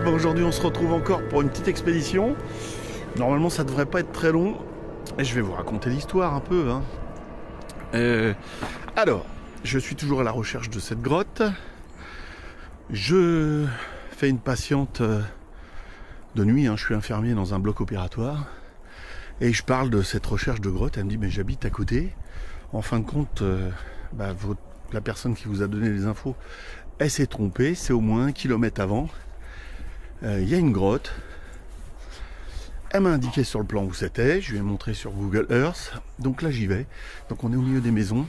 ben aujourd'hui on se retrouve encore pour une petite expédition. Normalement ça devrait pas être très long. Et je vais vous raconter l'histoire un peu. Alors, je suis toujours à la recherche de cette grotte. Je fais une patiente de nuit, je suis infirmier dans un bloc opératoire. Et je parle de cette recherche de grotte. Elle me dit mais j'habite à côté. En fin de compte, la personne qui vous a donné les infos, elle s'est trompée. C'est au moins 1 kilomètre avant. Il y a une grotte. Elle m'a indiqué sur le plan où c'était. Je lui ai montré sur Google Earth. Donc là j'y vais. Donc on est au milieu des maisons.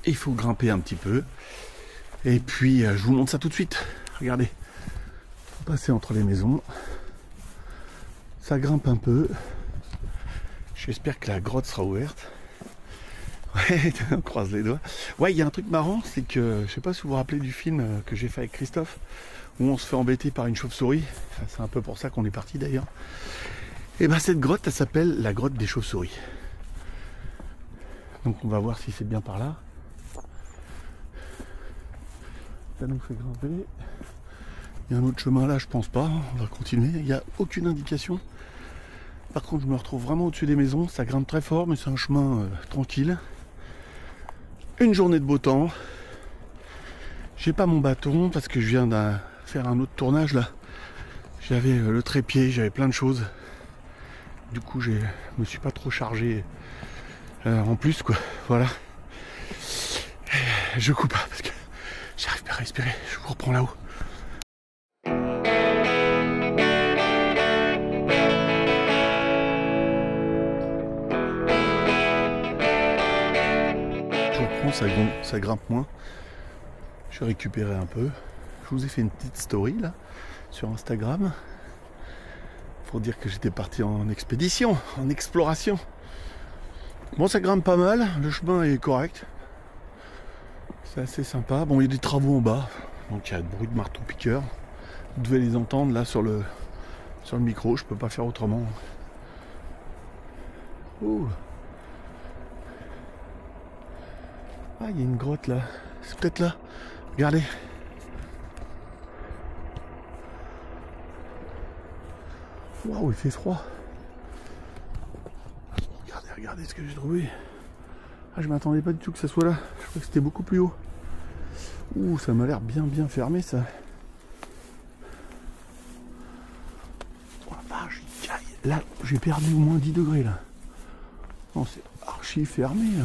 Et il faut grimper un petit peu. Et puis je vous montre ça tout de suite. Regardez. On va passer entre les maisons. Ça grimpe un peu. J'espère que la grotte sera ouverte. Ouais, on croise les doigts. Ouais, il y a un truc marrant, c'est que je sais pas si vous vous rappelez du film que j'ai fait avec Christophe, où on se fait embêter par une chauve-souris. Enfin, c'est un peu pour ça qu'on est parti d'ailleurs. Et ben cette grotte, elle s'appelle la grotte des chauves-souris. Donc on va voir si c'est bien par là. Ça nous fait grimper. Il y a un autre chemin là, je pense pas. On va continuer. Il n'y a aucune indication. Par contre, je me retrouve vraiment au-dessus des maisons. Ça grimpe très fort, mais c'est un chemin tranquille. Une journée de beau temps. J'ai pas mon bâton parce que je viens de faire un autre tournage là. J'avais le trépied, j'avais plein de choses. Du coup, je me suis pas trop chargé en plus, quoi. Voilà. Je coupe pas parce que j'arrive pas à respirer. Je vous reprends là-haut. Ça grimpe moins. Je vais récupérer un peu. Je vous ai fait une petite story là sur Instagram pour dire que j'étais parti en expédition, en exploration. Bon, ça grimpe pas mal, le chemin est correct, c'est assez sympa. Bon, il y a des travaux en bas, donc il y a le bruit de marteau piqueur. Vous devez les entendre là sur le micro, je peux pas faire autrement. Ouh. Ah, il y a une grotte là. C'est peut-être là. Regardez. Waouh, il fait froid. Regardez ce que j'ai trouvé. Ah, je m'attendais pas du tout que ça soit là. Je crois que c'était beaucoup plus haut. Ouh, ça m'a l'air bien fermé ça. Oh la vache, il caille. Là, j'ai perdu au moins 10 degrés là. Non, c'est archi fermé là.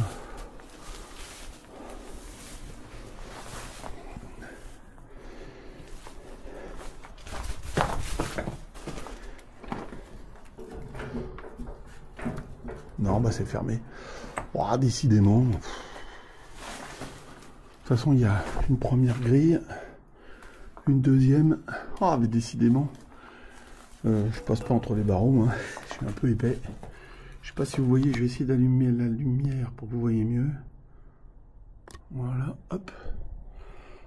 Non, bah c'est fermé. Oh, décidément. De toute façon, il y a une première grille, une deuxième. Ah, mais décidément. Je passe pas entre les barreaux, moi. Je suis un peu épais. Je sais pas si vous voyez, je vais essayer d'allumer la lumière pour que vous voyez mieux. Voilà, hop.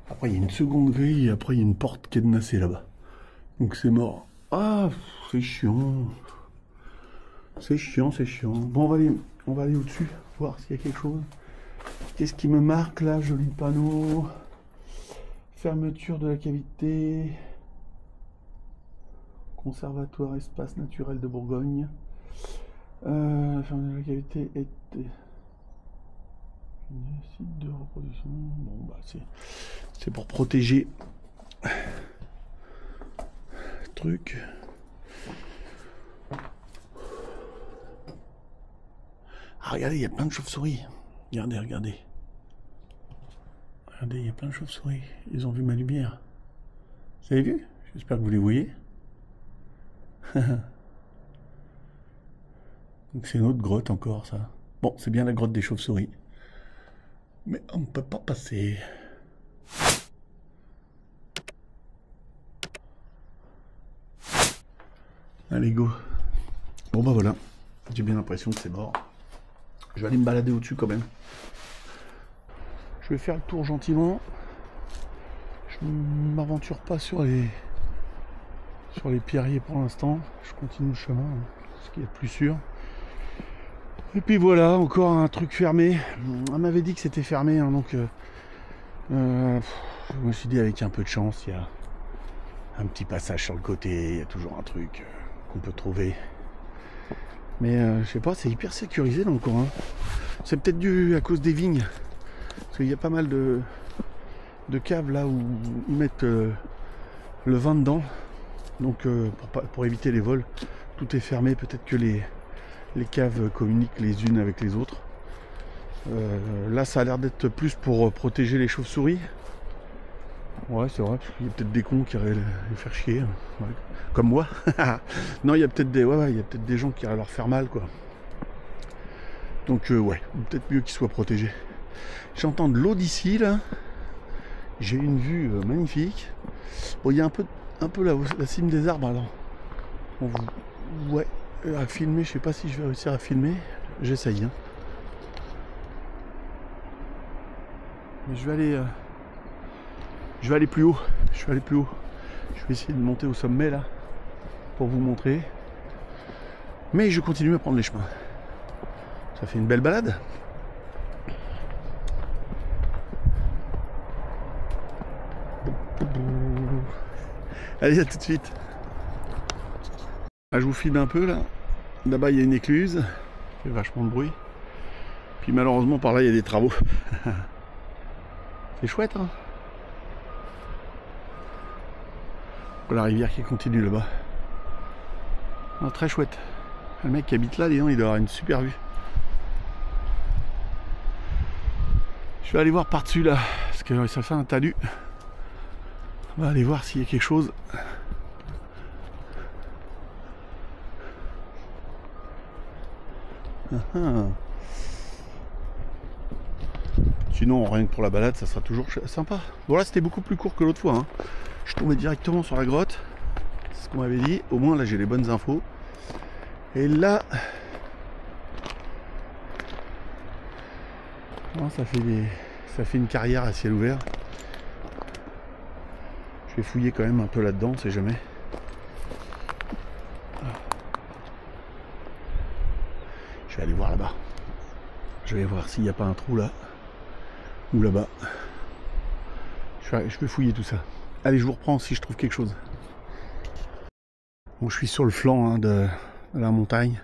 Après, il y a une seconde grille et après, il y a une porte cadenassée là-bas. Donc c'est mort. Ah, c'est chiant. C'est chiant, c'est chiant. Bon, on va aller au-dessus, voir s'il y a quelque chose. Qu'est-ce qui me marque là? Joli panneau. Fermeture de la cavité. Conservatoire espace naturel de Bourgogne. Fermeture de la cavité était... Site de reproduction. Bon, bah c'est pour protéger le truc. Ah, regardez, il y a plein de chauves-souris. Regardez. Regardez, il y a plein de chauves-souris. Ils ont vu ma lumière. Vous avez vu? J'espère que vous les voyez. Donc c'est une autre grotte encore, ça. Bon, c'est bien la grotte des chauves-souris. Mais on ne peut pas passer. Allez, go. Bon, bah voilà. J'ai bien l'impression que c'est mort. Je vais aller me balader au-dessus quand même. Je vais faire le tour gentiment. Je ne m'aventure pas sur les pierriers pour l'instant. Je continue le chemin, ce qui est plus sûr. Et puis voilà, encore un truc fermé. On m'avait dit que c'était fermé, donc je me suis dit avec un peu de chance, il y a un petit passage sur le côté, il y a toujours un truc qu'on peut trouver. Mais je sais pas, c'est hyper sécurisé dans le coin. C'est peut-être dû à cause des vignes. Parce qu'il y a pas mal de caves là où ils mettent le vin dedans. Donc pour éviter les vols, tout est fermé. Peut-être que les caves communiquent les unes avec les autres. Là ça a l'air d'être plus pour protéger les chauves-souris. Ouais, c'est vrai, parce qu'il y a peut-être des cons qui iraient les faire chier, ouais. Comme moi. Non, il y a peut-être des gens qui iraient leur faire mal, quoi. Donc ouais, peut-être mieux qu'ils soient protégés. J'entends de l'eau d'ici là. J'ai une vue magnifique. Bon, il y a un peu la cime des arbres alors. Ouais, à filmer, je sais pas si je vais réussir à filmer. J'essaye. Hein. Mais je vais aller plus haut. Je vais essayer de monter au sommet là pour vous montrer. Mais je continue à prendre les chemins. Ça fait une belle balade. Allez, à tout de suite. Là, je vous filme un peu là. Là-bas, il y a une écluse. Il fait vachement de bruit. Puis malheureusement, par là, il y a des travaux. C'est chouette, hein. La rivière qui continue là-bas. Ah, très chouette. Le mec qui habite là, disons, il doit avoir une super vue. Je vais aller voir par-dessus là, parce que ça fait un talus. On va aller voir s'il y a quelque chose. Sinon, rien que pour la balade, ça sera toujours sympa. Bon, là, c'était beaucoup plus court que l'autre fois. Hein. Je tombais directement sur la grotte. C'est ce qu'on m'avait dit. Au moins, là, j'ai les bonnes infos. Et là... Non, ça fait une carrière à ciel ouvert. Je vais fouiller quand même un peu là-dedans, on sait jamais. Je vais aller voir là-bas. Je vais voir s'il n'y a pas un trou là. Ou là-bas. Je vais fouiller tout ça. Allez, je vous reprends si je trouve quelque chose. Bon, je suis sur le flanc hein, de la montagne.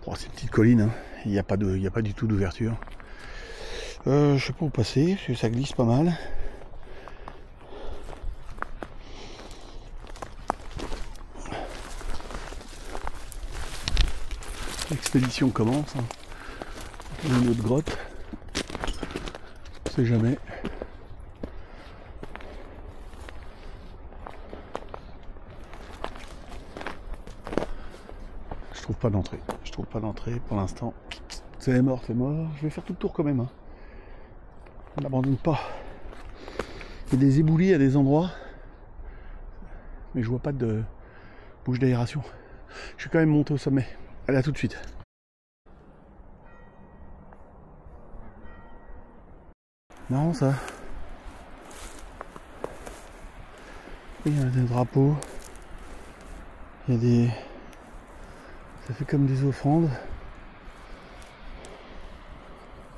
Bon, c'est une petite colline. Hein. Il n'y a pas du tout d'ouverture. Je sais pas où passer, parce que ça glisse pas mal. L'expédition commence. Hein. Une autre grotte. On sait jamais. Je trouve pas d'entrée. Je trouve pas d'entrée pour l'instant. C'est mort, c'est mort. Je vais faire tout le tour quand même. Hein. On n'abandonne pas. Il y a des éboulis à des endroits. Mais je vois pas de bouche d'aération. Je vais quand même monter au sommet. Allez, à tout de suite. Marrant ça. Il y a des drapeaux. Il y a des... Ça fait comme des offrandes.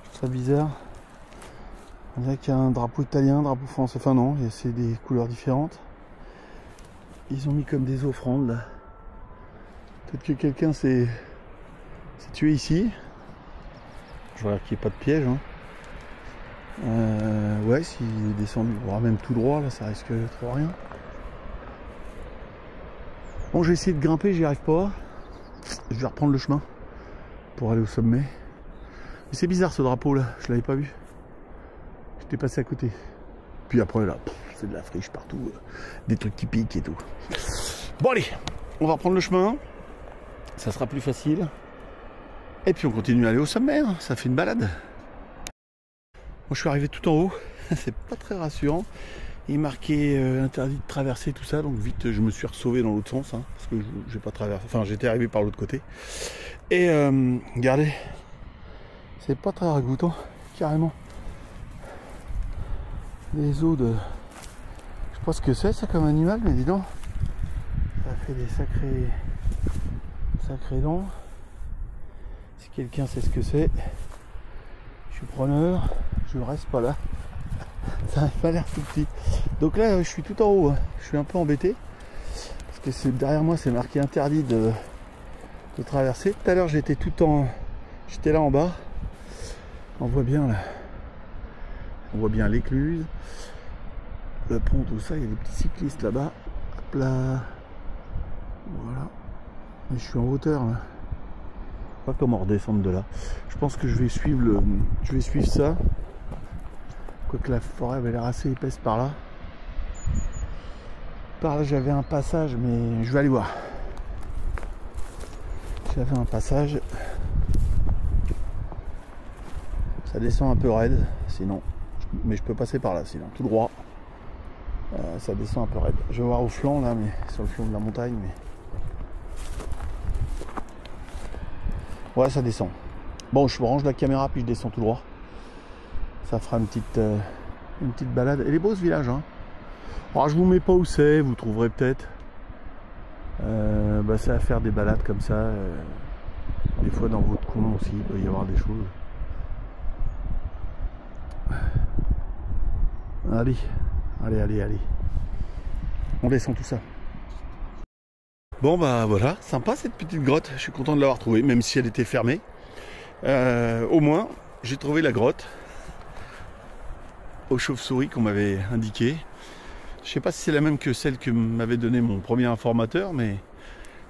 Je trouve ça bizarre. On dirait qu'il y a un drapeau italien, un drapeau français. Enfin non, c'est des couleurs différentes. Ils ont mis comme des offrandes là. Peut-être que quelqu'un s'est tué ici. Je vois qu'il n'y ait pas de piège. Hein. Ouais, s'il est descendu, voire même tout droit, là, ça risque trop rien. Bon, j'ai essayé de grimper, j'y arrive pas. Je vais reprendre le chemin pour aller au sommet. Mais c'est bizarre ce drapeau là, je l'avais pas vu. J'étais passé à côté. Puis après là, c'est de la friche partout, des trucs qui piquent et tout. Bon allez, on va reprendre le chemin. Ça sera plus facile. Et puis on continue à aller au sommet, hein. Ça fait une balade. Moi je suis arrivé tout en haut, c'est pas très rassurant. Il est marqué interdit de traverser tout ça, donc vite je me suis ressauvé dans l'autre sens, hein, parce que j'ai pas traversé, enfin j'étais arrivé par l'autre côté. Et regardez, c'est pas très ragoûtant, carrément. Les os de... Je sais pas ce que c'est ça comme animal, mais dis donc, ça fait des sacrés dents. Si quelqu'un sait ce que c'est, je suis preneur, je reste pas là. Ça n'a pas l'air tout petit. Donc là je suis tout en haut, hein. Je suis un peu embêté. Parce que derrière moi c'est marqué interdit de traverser. Tout à l'heure j'étais j'étais là en bas. On voit bien là. On voit bien l'écluse, le pont, tout ça. Il y a des petits cyclistes là-bas. Hop là. Voilà. Mais je suis en hauteur là. Pas comment redescendre de là. Je pense que je vais suivre ça. Quoique la forêt avait l'air assez épaisse par là. Par là j'avais un passage, mais je vais aller voir. J'avais un passage. Ça descend un peu raide, sinon. Mais je peux passer par là, sinon tout droit. Ça descend un peu raide. Je vais voir au flanc là, mais sur le flanc de la montagne, mais. Ouais, ça descend. Bon, je range la caméra puis je descends tout droit. Ça fera une petite balade. Il est beau ce village, hein. Alors je vous mets pas où c'est, vous trouverez peut-être. C'est à faire des balades comme ça. Des fois dans votre coin aussi, il peut y avoir des choses. Allez. On descend tout ça. Bon bah voilà, sympa cette petite grotte. Je suis content de l'avoir trouvée, même si elle était fermée. Au moins, j'ai trouvé la grotte aux chauves-souris qu'on m'avait indiqué. Je sais pas si c'est la même que celle que m'avait donné mon premier informateur, mais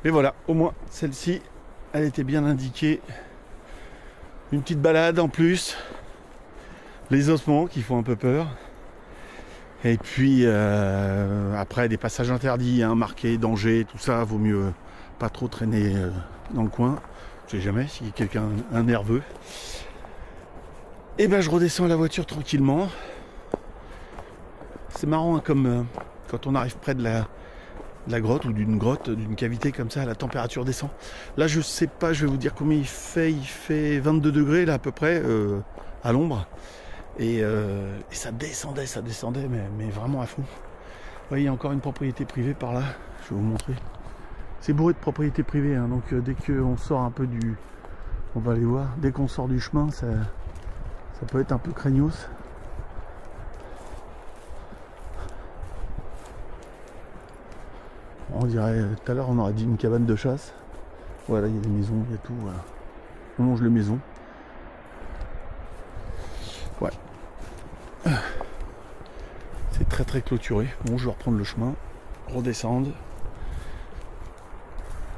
voilà, au moins celle-ci, elle était bien indiquée. Une petite balade en plus, les ossements qui font un peu peur, et puis après des passages interdits, hein, marqués, danger, tout ça, vaut mieux pas trop traîner dans le coin. Je sais jamais si quelqu'un est nerveux. Et ben je redescends à la voiture tranquillement. C'est marrant hein, comme quand on arrive près de la grotte ou d'une grotte, d'une cavité comme ça, la température descend. Là je sais pas, je vais vous dire combien il fait 22 degrés là à peu près à l'ombre. Et ça descendait mais vraiment à fond. Vous voyez, il y a encore une propriété privée par là, je vais vous montrer. C'est bourré de propriétés privées, hein, donc dès qu'on sort un peu du... On va aller voir, dès qu'on sort du chemin, ça peut être un peu craignos. On dirait, tout à l'heure on aurait dit une cabane de chasse. Voilà, il y a des maisons, il y a tout. Voilà. On longe les maisons. Ouais. C'est très très clôturé. Bon, je vais reprendre le chemin, redescendre.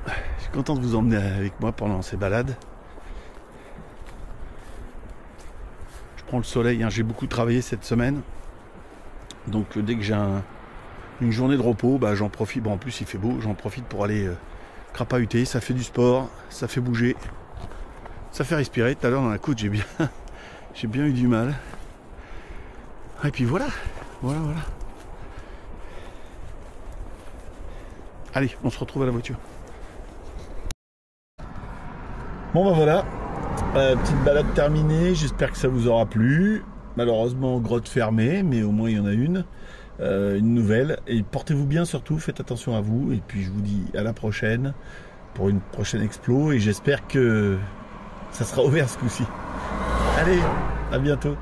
Je suis content de vous emmener avec moi pendant ces balades. Je prends le soleil, hein. J'ai beaucoup travaillé cette semaine. Donc dès que j'ai une journée de repos, bah, j'en profite. Bon, en plus il fait beau, j'en profite pour aller crapahuter. Ça fait du sport, ça fait bouger, ça fait respirer. Tout à l'heure dans la côte j'ai bien eu du mal. Et puis voilà. Allez, on se retrouve à la voiture. Bon bah voilà, petite balade terminée, j'espère que ça vous aura plu. Malheureusement grotte fermée, mais au moins il y en a une nouvelle. Et portez-vous bien surtout, faites attention à vous. Et puis je vous dis à la prochaine pour une prochaine explo. Et j'espère que ça sera ouvert ce coup-ci. Allez, à bientôt.